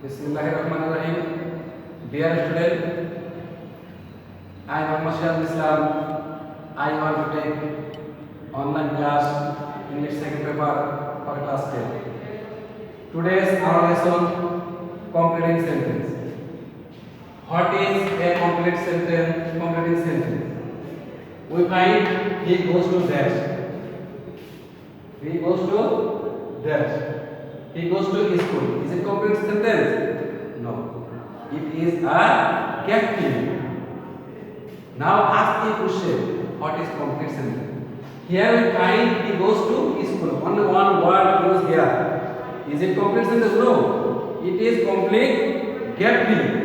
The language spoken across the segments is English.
Bismillahirrahmanirrahim. Dear student, I am Muhammad Shahid Islam. I want to take online class English second paper for class 10. Today's our lesson completing sentence. What is a complete sentence? Completing sentence. We find he goes to dash. He goes to dash. He goes to school. Is it complete sentence? No. It is a gap filling. Now ask the question. What is complete sentence? Here we find he goes to school. Only one word goes here. Is it complete sentence? No. It is complete gap filling.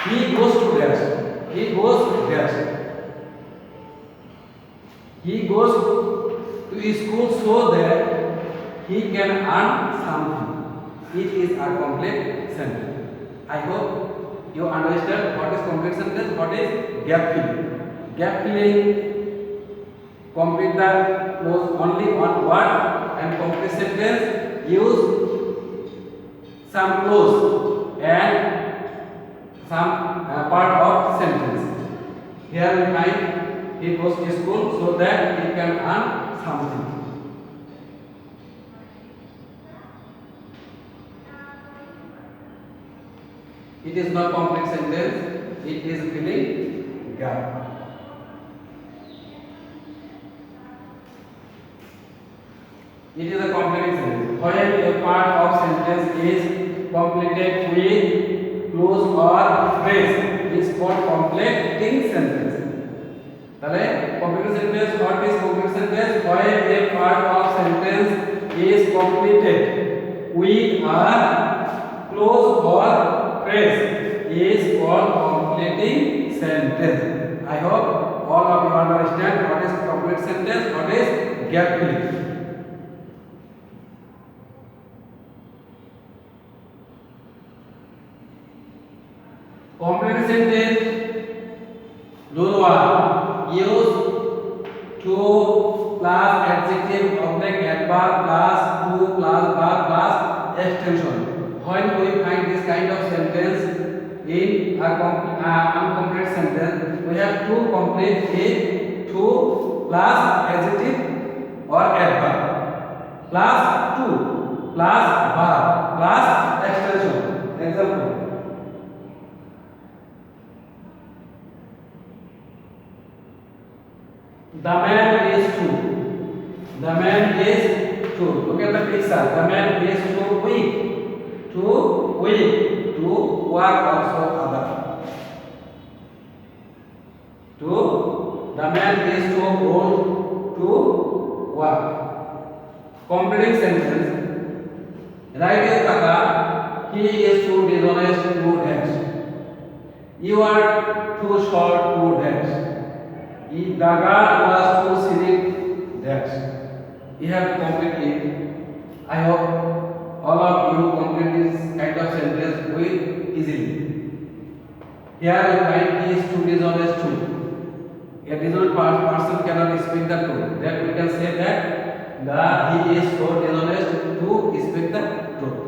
He goes to dash. He goes to dash. He goes to school so that he can earn something. It is a complete sentence. I hope you understand what is complete sentence, what is gap filling. Gap filling complete the clause only one word, and complete sentence use some clause and some part of sentence. Here we find he goes to school so that he can earn something. It is not complete sentence, it is filling gap. It is a completing sentence. When a part of sentence is completed with clause or phrase, it is called completing sentence. তাহলে complete sentence, what is complete sentence? When a part of sentence is completed with a clause or phrase is called completing sentence. I hope all of you understand what is complete sentence, what is gap filling. Complete sentence dua use to plus adjective object adverb plus to plus verb plus extension. When we find this kind of sentence in a incomplete sentence, we have to complete it to plus adjective or adverb plus to plus verb plus extension. Example: the man is too. The man is too. Look at the picture. The man is too weak. Too weak to work also other. Too. The man is too old to work. Completing sentence. Right is Kaka. He is too dishonest to dash. You are too short to dash. The guard was too silly dash. You have to complete it. I hope all of you complete this kind of sentence with easily. Here we find he is too dishonest too. A dishonest person cannot speak the truth. Then we can say that he is so dishonest to speak the truth.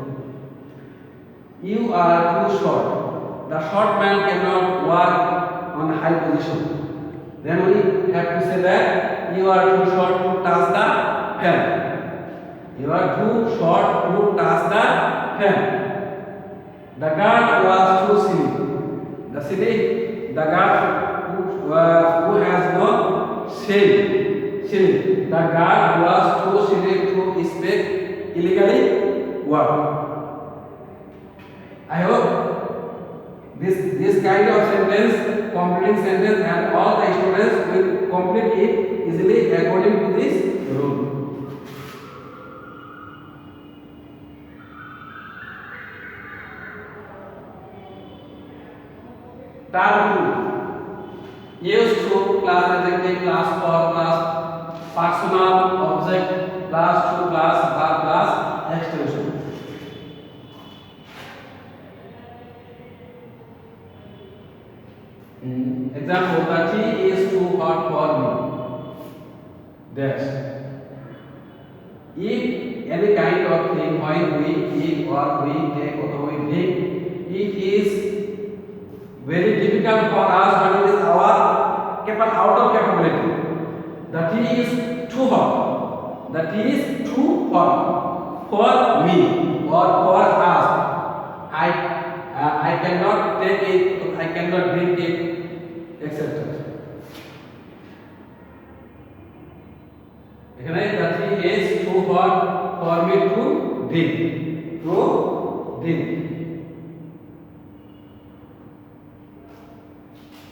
You are too short. The short man cannot work on high position. Then we have to say that you are too short to touch the pen. You are too short to touch the pen. The guard was too silly. The guard who has no shame. Silly. The guard was too silly to speak illegally work. I hope this kind of sentence, completing sentence, and all the students will complete it easily according to this rule. Term 2. Use to plus adjective plus for plus personal object plus to plus verb plus extension. Example: the tea is too hot for me. Dash. If any kind of thing, when we eat or we take or we drink, it is very difficult for us when it is out of capability. The tea is too hot. The tea is too hot for me or for us. I cannot take it, I cannot drink it, etc. The tea is too hot for me to drink.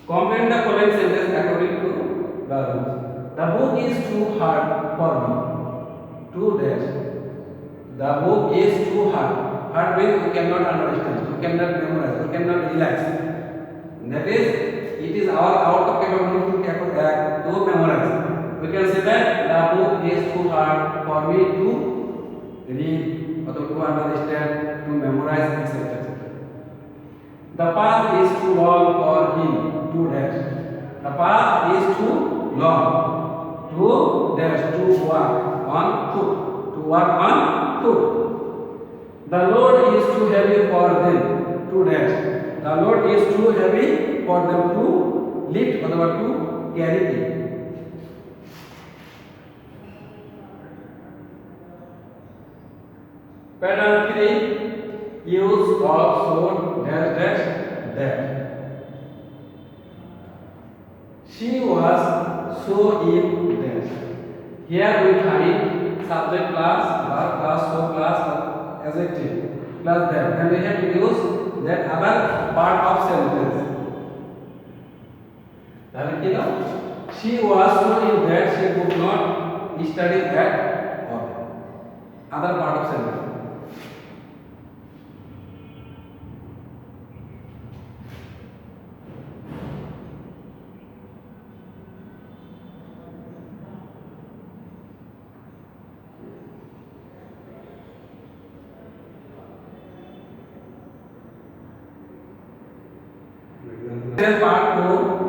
Complete the following sentence according to the rules. The book is too hard for me to read. The book is too hard. Hard means we cannot understand, we cannot memorize, we cannot relax. That is, it is out of capability to memorize. We can say that the book is too hard for me to read, or to understand, to memorize, etc. The path is too long for him to dash. The path is too long to dash, to walk on foot. The load is too heavy for them to dash. The load is too heavy for them to lift or to carry it. Pattern 3, use of so dash that. She was so in dash. Here we find subject plus, verb plus, so plus, adjective plus that. Then we have to use that other part of sentence. She was so in that she could not study that or other part of sentence. Part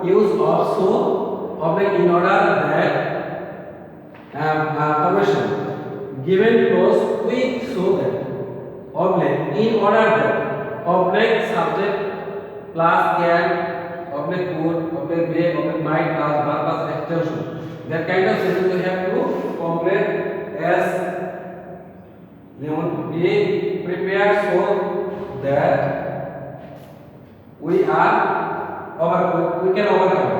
4, use of so in order that permission given clause with so that in order that subject plus can could may might plus verb plus extension. That kind of sentence we have to complete as be prepared so that we can overcome.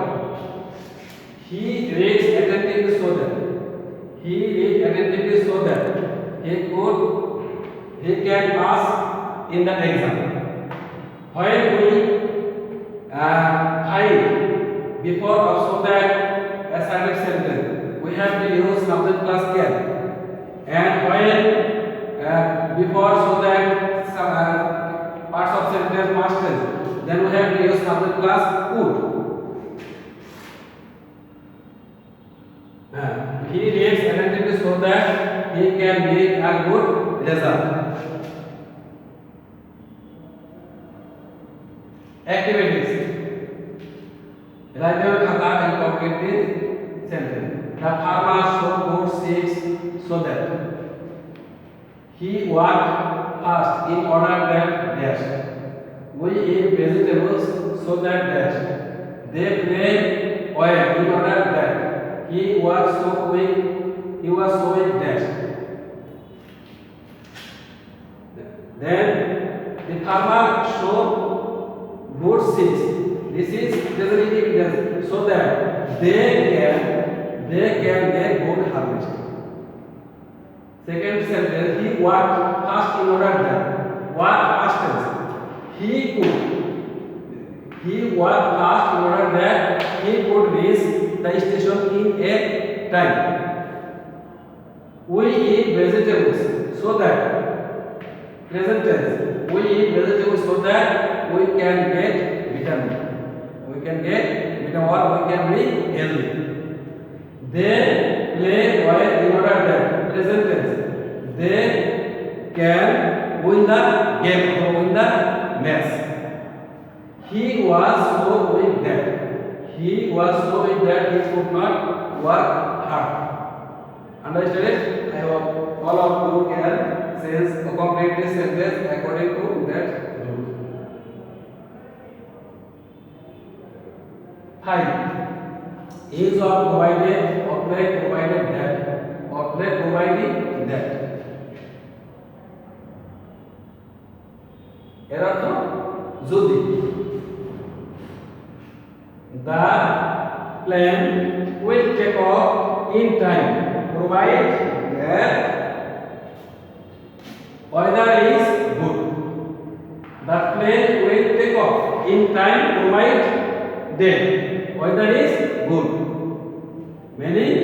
He reads attentively so that he can pass in the exam. When we find before or so that assertive sentence, we have to use subject plus can. And when before so that parts of sentence past tense, then we have to use subject plus could. He reads attentively so that he can make a good result. Activities. Write down khata and complete this sentence. The farmer sowed good seeds so that he worked fast in order that dash. We eat vegetables so that dash. They play oil in order that he was sowing dash. Then the farmer showed good seeds. This is designated so that they can get good harvest. Second sentence, he worked fast in order that work past tense. He worked fast in order that he could reach the station in a time. We eat vegetables so that present tense. We eat vegetables so that we can get vitamin. We can get vitamin or we can be healthy. They play well in order that present tense. They can win the game or win the match. He was so weak that he could not work hard. Understand it? I hope all of you can sense complete this sentence according to that rule. 5. Is of provided object provided that object providing that এর অর্থ যদি the plane will take off in time provide that weather is good. The plane will take off in time provide that weather is good. Meaning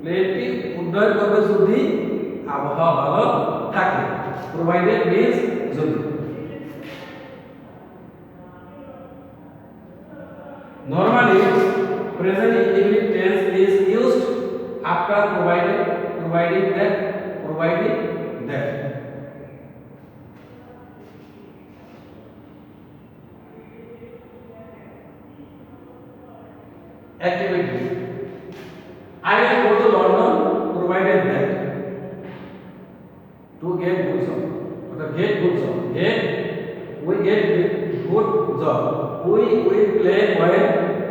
প্লেনটি উড্ডয়ন করবে যদি আবহাওয়া ভালো থাকে। Provided means যদি। Normally present indefinite tense is used after providing that. Activity. I will go to London provided that to get good job. Get good job. We get good job. We will play well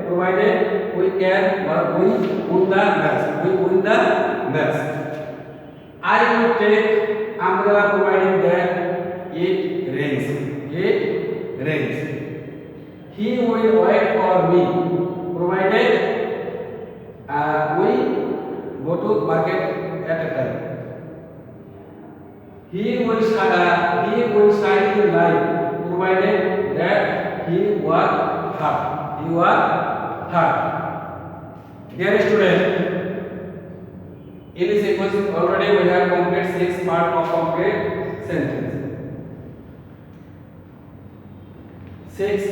provided we can or we win the match. I will take umbrella provided that it rains. He will wait for me provided we go to market at a time. He will shine in life provided that he work hard. Dear student, in this sequence already we have complete 6 parts of complete sentence. 6.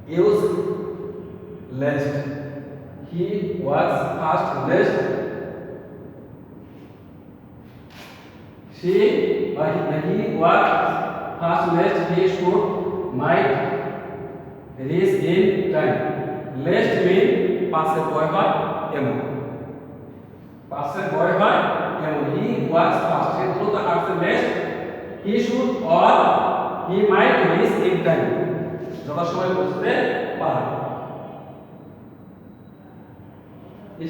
Use lest. He was fast lest. He was fast lest he should might reach in time. Lest mean পাশে বয় হয় এমন। He was fast. He through the answer lest he should or he might reach in time. যথাসময়ে পৌঁছতে পারে।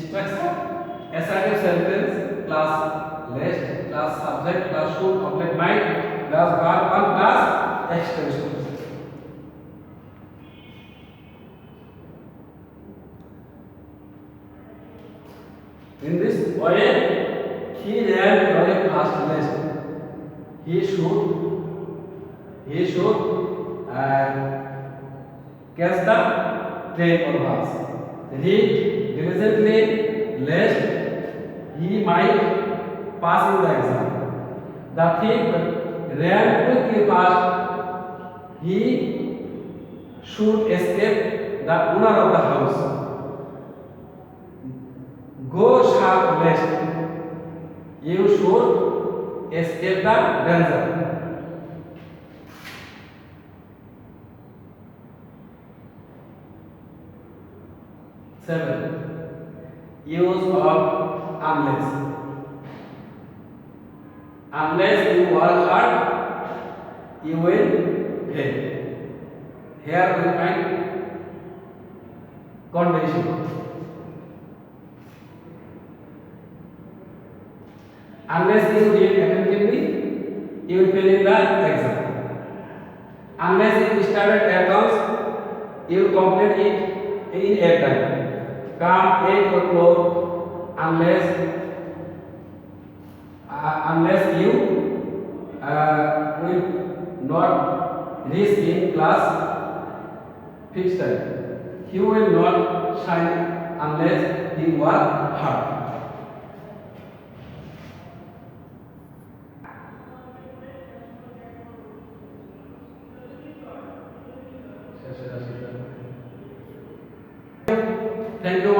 Structure assertive sentence plus lest plus subject plus should object might plus verb plus extension. In this way, he ran very fast lest. He should catch the train or bus. Read diligently lest he might pass in the exam. The thief ran quickly past. He should escape the owner of the house. Go sharp lest you should escape the danger. 7. Use of unless. Unless you work hard, you will fail. Here we find condition. Unless you read attentively, you will fail in the exam. Unless you started at once, you will complete it in a time. Come 8 o'clock unless you will not reach in class fixed time. You will not shine unless you work hard. Thank you,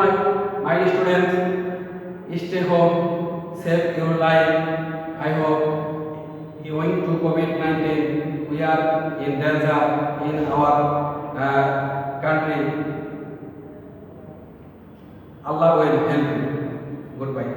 my students. Stay home, save your life. I hope owing to COVID-19, we are in danger in our country. Allah will help you. Goodbye.